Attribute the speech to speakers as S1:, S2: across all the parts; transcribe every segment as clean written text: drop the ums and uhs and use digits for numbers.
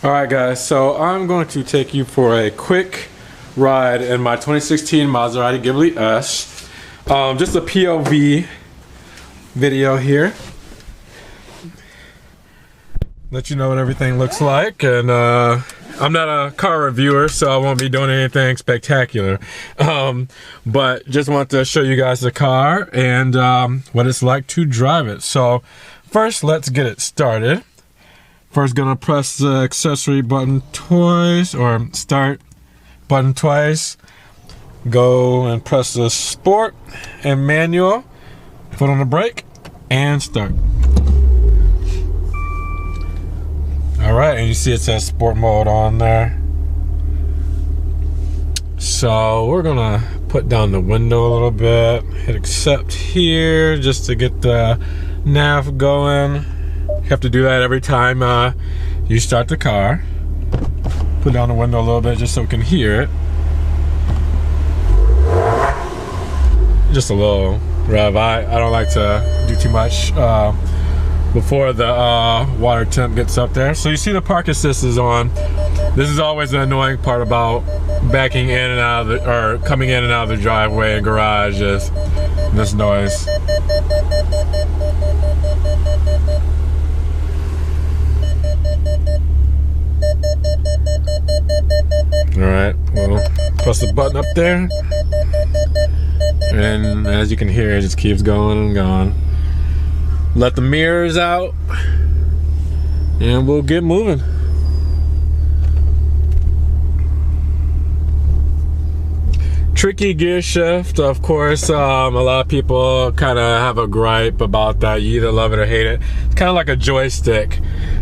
S1: Alright guys, so I'm going to take you for a quick ride in my 2016 Maserati Ghibli S. Just a POV video here. Let you know what everything looks like, and I'm not a car reviewer, so I won't be doing anything spectacular. But just want to show you guys the car and what it's like to drive it. So first, let's get it started. First, gonna press the accessory button twice, or start button twice. Go and press the sport and manual. Foot on the brake and start. All right, and you see it says sport mode on there. So we're gonna put down the window a little bit. Hit accept here just to get the nav going. You have to do that every time you start the car. Put down the window a little bit just so we can hear it. Just a little rev. I don't like to do too much before the water temp gets up there. So you see the park assist is on. This is always the annoying part about backing in and out of the, or coming in and out of the driveway and garage, is this noise. Alright, well, press the button up there, and as you can hear, it just keeps going and going. Let the mirrors out, and we'll get moving. Tricky gear shift, of course. A lot of people kind of have a gripe about that. You either love it or hate it. It's kind of like a joystick.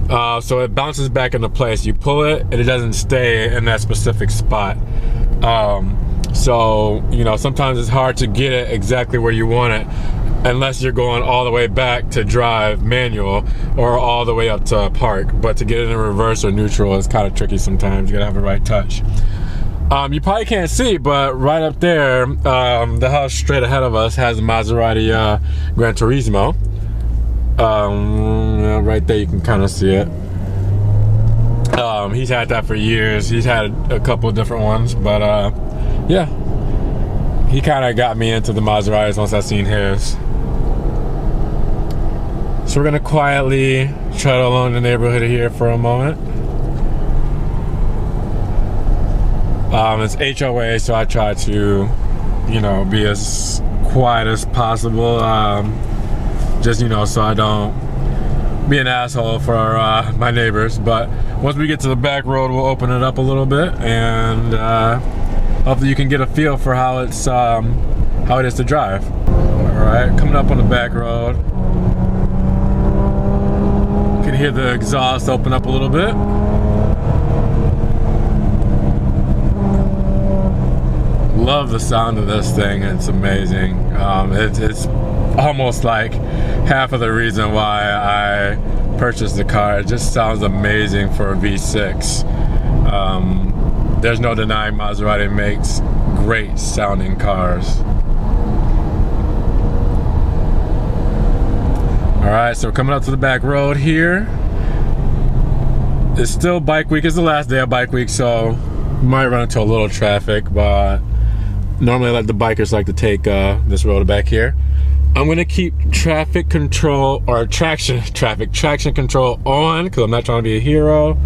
S1: So it bounces back into place. You pull it and it doesn't stay in that specific spot. So, you know, sometimes it's hard to get it exactly where you want it unless you're going all the way back to drive manual or all the way up to park. But to get it in reverse or neutral is kind of tricky sometimes. You gotta have the right touch. You probably can't see, but right up there, the house straight ahead of us has a Maserati Gran Turismo. Right there you can kind of see it. He's had that for years. He's had a couple of different ones, but yeah, he kind of got me into the Maseratis once I seen his. So we're gonna quietly trudge along the neighborhood here for a moment. It's HOA, so I try to, you know, be as quiet as possible. Just, you know, so I don't be an asshole for my neighbors. But once we get to the back road, we'll open it up a little bit, and hopefully you can get a feel for how it's how it is to drive. All right, coming up on the back road, you can hear the exhaust open up a little bit. Love the sound of this thing. It's amazing. It's almost like half of the reason why I purchased the car. It just sounds amazing for a V6. There's no denying Maserati makes great sounding cars. Alright, so we're coming up to the back road here. It's still bike week. It's the last day of bike week, so we might run into a little traffic, but normally like the bikers like to take this road back here. I'm gonna keep traffic control, or traction control on, because I'm not trying to be a hero.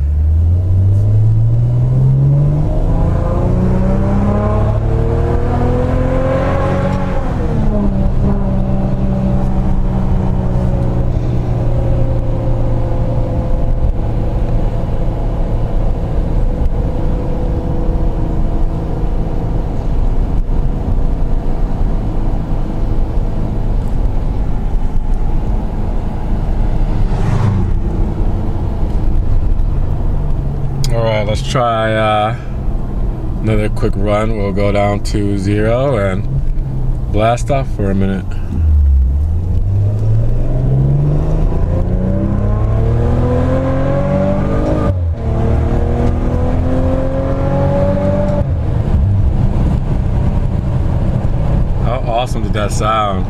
S1: Let's try another quick run. We'll go down to 0 and blast off for a minute. How awesome did that sound?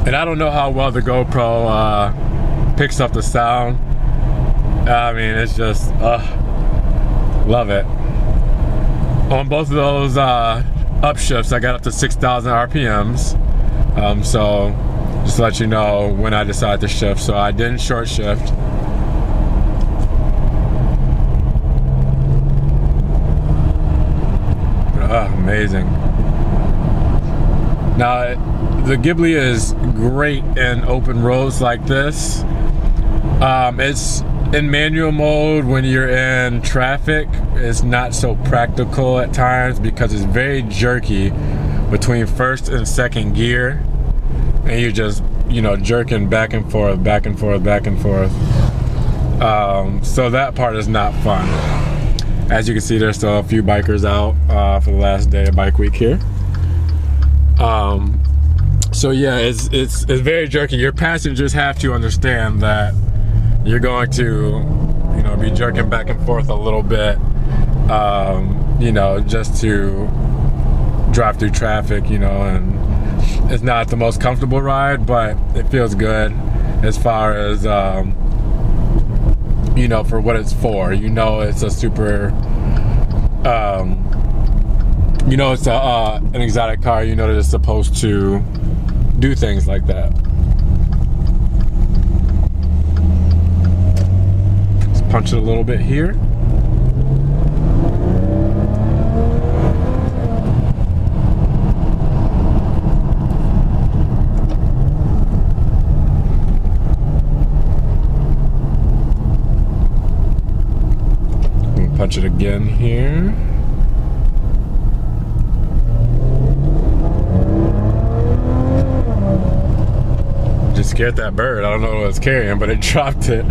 S1: And I don't know how well the GoPro picks up the sound. I mean, it's just, love it. On both of those upshifts, I got up to 6,000 RPMs. So just to let you know when I decided to shift. So I didn't short shift. Amazing. Now, the Ghibli is great in open roads like this. It's in manual mode when you're in traffic. It's not so practical at times because it's very jerky between first and second gear, and you're just, you know, jerking back and forth, back and forth, back and forth. So that part is not fun. As you can see, there's still a few bikers out for the last day of bike week here. So yeah, it's very jerky. Your passengers have to understand that you're going to, you know, be jerking back and forth a little bit, you know, just to drive through traffic, you know, and it's not the most comfortable ride, but it feels good as far as, you know, for what it's for. You know, it's a super, you know, it's an exotic car. You know that it's supposed to do things like that. Let's punch it a little bit here. Punch it again here. Just scared that bird. I don't know what it's carrying, but it dropped it.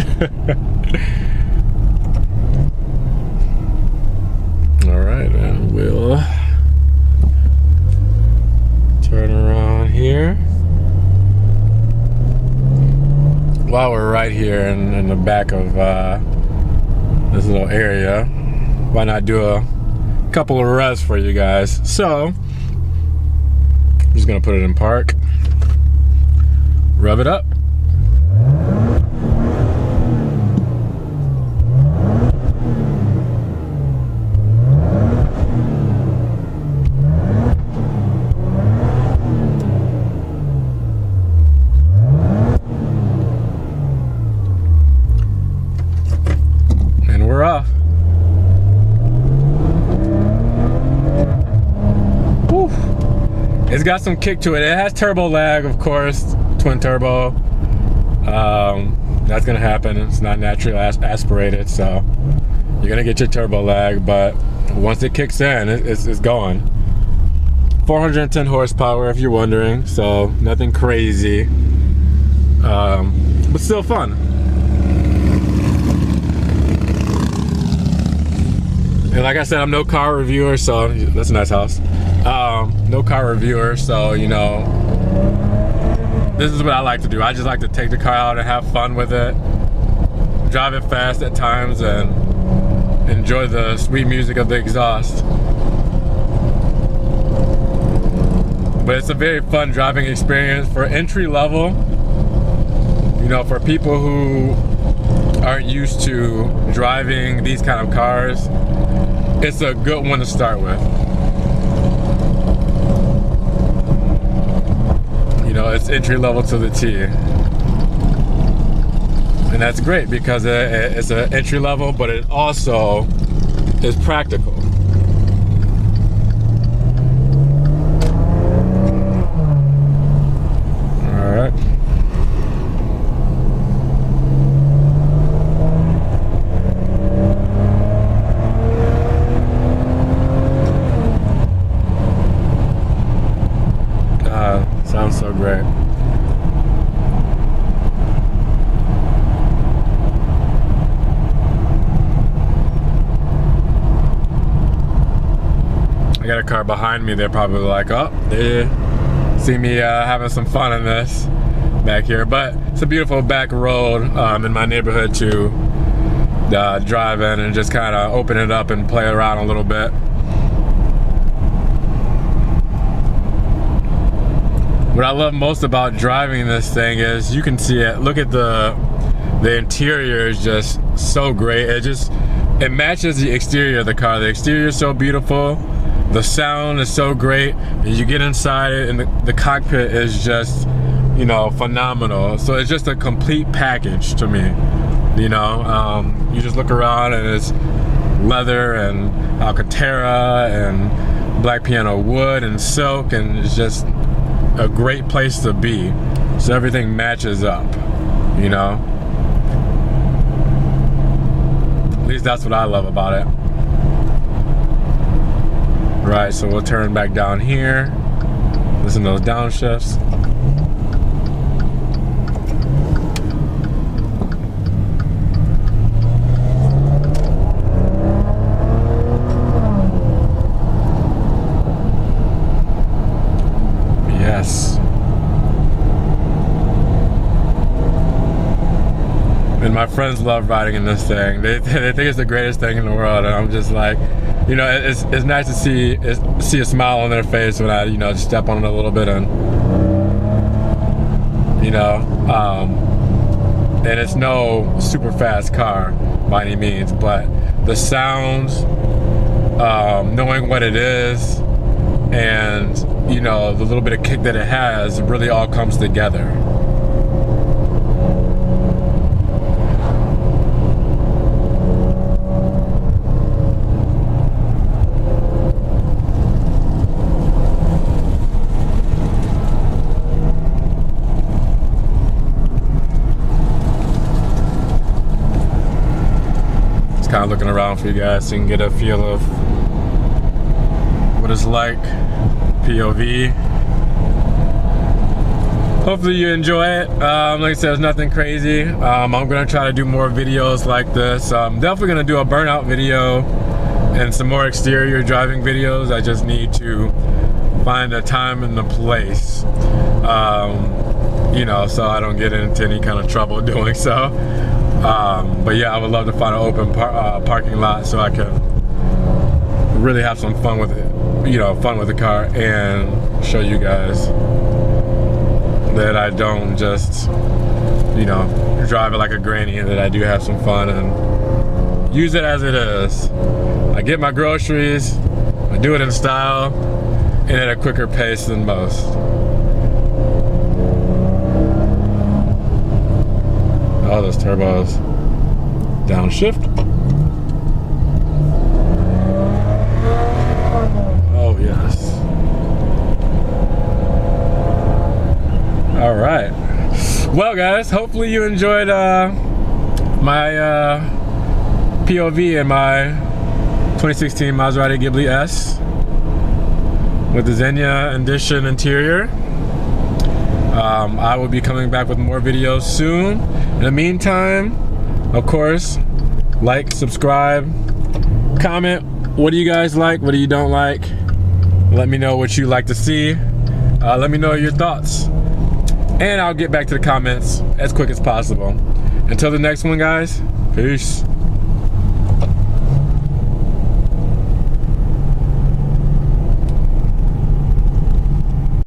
S1: All right, and we'll turn around here. While we're right here in the back of this little area, why not do a couple of revs for you guys? So I'm just gonna put it in park, rev it up. And we're off. It's got some kick to it. It has turbo lag, of course, twin turbo. That's gonna happen. It's not naturally aspirated, so you're gonna get your turbo lag, but once it kicks in, it's going. 410 horsepower, if you're wondering, so nothing crazy, but still fun. And like I said, I'm no car reviewer, so that's a nice house. No car reviewer, so you know, this is what I like to do. I just like to take the car out and have fun with it, drive it fast at times, and enjoy the sweet music of the exhaust. But it's a very fun driving experience for entry level. You know, for people who aren't used to driving these kind of cars, it's a good one to start with. You know, it's entry level to the T. And that's great because it's an entry level, but it also is practical. All right. Sounds so great. I got a car behind me. They're probably like, oh, they see me having some fun in this back here. But it's a beautiful back road in my neighborhood to drive in and just kind of open it up and play around a little bit. What I love most about driving this thing is you can see it. Look at the the interior is just so great. It matches the exterior of the car. The exterior is so beautiful. The sound is so great. And you get inside it, and the cockpit is just, you know, phenomenal. So it's just a complete package to me. You know, you just look around and it's leather and Alcantara and black piano wood and silk, and it's just a great place to be. So everything matches up, you know. At least that's what I love about it. Right, so we'll turn back down here. Listen to those downshifts. Yes. And my friends love riding in this thing. They think it's the greatest thing in the world, and I'm just like, you know, it's nice to see a smile on their face when I, you know, just step on it a little bit, and you know, and it's no super fast car by any means, but the sounds, knowing what it is, and you know, the little bit of kick that it has, really all comes together. Kind of looking around for you guys so you can get a feel of what it's like, POV. Hopefully you enjoy it. Like I said, it's nothing crazy. I'm gonna try to do more videos like this. I'm definitely gonna do a burnout video and some more exterior driving videos. I just need to find a time and a place, you know, so I don't get into any kind of trouble doing so. But yeah, I would love to find an open parking lot so I can really have some fun with it, you know, fun with the car, and show you guys that I don't just, you know, drive it like a granny, and that I do have some fun and use it as it is. I get my groceries, I do it in style, and at a quicker pace than most. Oh, those turbos. Downshift. Oh, yes. All right. Well, guys, hopefully you enjoyed my POV in my 2016 Maserati Ghibli S with the Xenia Edition interior. I will be coming back with more videos soon. In the meantime, of course, like, subscribe, comment. What do you guys like? What do you don't like? Let me know what you like to see. Let me know your thoughts. And I'll get back to the comments as quick as possible. Until the next one, guys, peace.